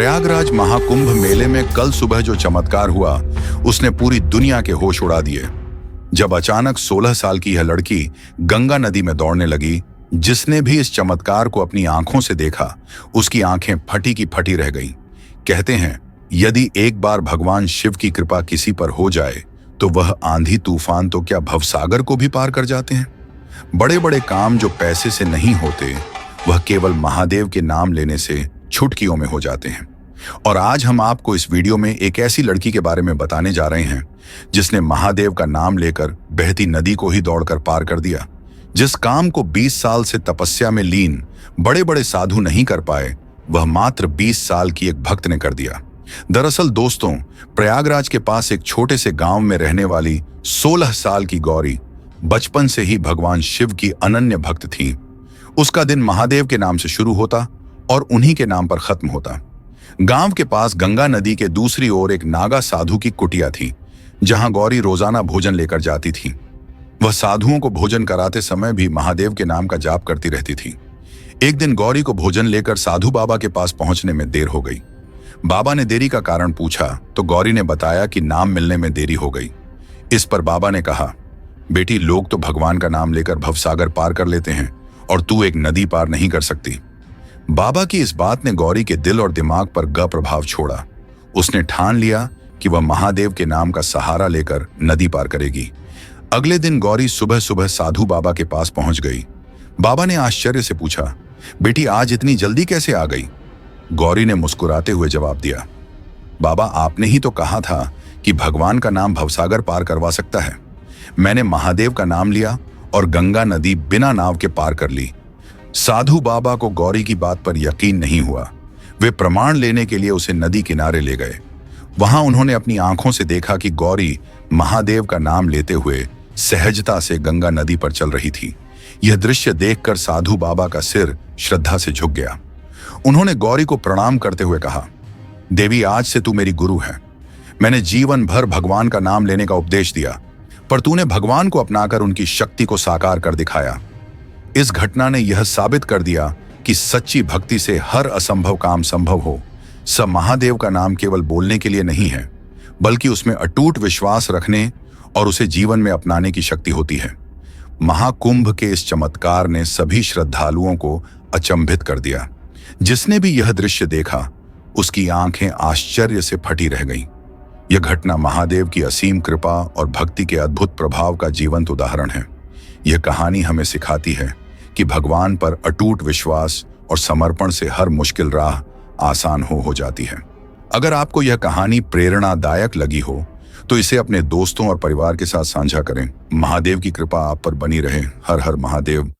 प्रयागराज महाकुंभ मेले में कल सुबह जो चमत्कार हुआ उसने पूरी दुनिया के होश उड़ा दिए। जब अचानक 16 साल की यह लड़की गंगा नदी में दौड़ने लगी, जिसने भी इस चमत्कार को अपनी आंखों से देखा उसकी आंखें फटी की फटी रह गईं। कहते हैं, यदि एक बार भगवान शिव की कृपा किसी पर हो जाए तो वह आंधी तूफान तो क्या भवसागर को भी पार कर जाते हैं। बड़े बड़े काम जो पैसे से नहीं होते वह केवल महादेव के नाम लेने से चुटकियों में हो जाते हैं। और आज हम आपको इस वीडियो में एक ऐसी लड़की के बारे में बताने जा रहे हैं जिसने महादेव का नाम लेकर बहती नदी को ही दौड़कर पार कर दिया। जिस काम को 20 साल से तपस्या में लीन बड़े बड़े साधु नहीं कर पाए, वह मात्र 20 साल की एक भक्त ने कर दिया। दरअसल दोस्तों, प्रयागराज के पास एक छोटे से गांव में रहने वाली 16 साल की गौरी बचपन से ही भगवान शिव की अनन्य भक्त थी। उसका दिन महादेव के नाम से शुरू होता और उन्हीं के नाम पर खत्म होता। गांव के पास गंगा नदी के दूसरी ओर एक नागा साधु की कुटिया थी, जहां गौरी रोजाना भोजन लेकर जाती थी। वह साधुओं को भोजन कराते समय भी महादेव के नाम का जाप करती रहती थी। एक दिन गौरी को भोजन लेकर साधु बाबा के पास पहुंचने में देर हो गई। बाबा ने देरी का कारण पूछा तो गौरी ने बताया कि नाम मिलने में देरी हो गई। इस पर बाबा ने कहा, बेटी, लोग तो भगवान का नाम लेकर भवसागर पार कर लेते हैं और तू एक नदी पार नहीं कर सकती। बाबा की इस बात ने गौरी के दिल और दिमाग पर गहरा प्रभाव छोड़ा। उसने ठान लिया कि वह महादेव के नाम का सहारा लेकर नदी पार करेगी। अगले दिन गौरी सुबह सुबह साधु बाबा के पास पहुंच गई। बाबा ने आश्चर्य से पूछा, बेटी, आज इतनी जल्दी कैसे आ गई? गौरी ने मुस्कुराते हुए जवाब दिया, बाबा, आपने ही तो कहा था कि भगवान का नाम भवसागर पार करवा सकता है। मैंने महादेव का नाम लिया और गंगा नदी बिना नाव के पार कर ली। साधु बाबा को गौरी की बात पर यकीन नहीं हुआ। वे प्रमाण लेने के लिए उसे नदी किनारे ले गए। वहां उन्होंने अपनी आंखों से देखा कि गौरी महादेव का नाम लेते हुए सहजता से गंगा नदी पर चल रही थी। यह दृश्य देखकर साधु बाबा का सिर श्रद्धा से झुक गया। उन्होंने गौरी को प्रणाम करते हुए कहा, देवी, आज से तू मेरी गुरु है। मैंने जीवन भर भगवान का नाम लेने का उपदेश दिया, पर तूने भगवान को अपनाकर उनकी शक्ति को साकार कर दिखाया। इस घटना ने यह साबित कर दिया कि सच्ची भक्ति से हर असंभव काम संभव हो। सब महादेव का नाम केवल बोलने के लिए नहीं है, बल्कि उसमें अटूट विश्वास रखने और उसे जीवन में अपनाने की शक्ति होती है। महाकुंभ के इस चमत्कार ने सभी श्रद्धालुओं को अचंभित कर दिया। जिसने भी यह दृश्य देखा उसकी आंखें आश्चर्य से फटी रह गईं। यह घटना महादेव की असीम कृपा और भक्ति के अद्भुत प्रभाव का जीवंत उदाहरण है। यह कहानी हमें सिखाती है कि भगवान पर अटूट विश्वास और समर्पण से हर मुश्किल राह आसान हो जाती है। अगर आपको यह कहानी प्रेरणादायक लगी हो तो इसे अपने दोस्तों और परिवार के साथ साझा करें। महादेव की कृपा आप पर बनी रहे। हर हर महादेव।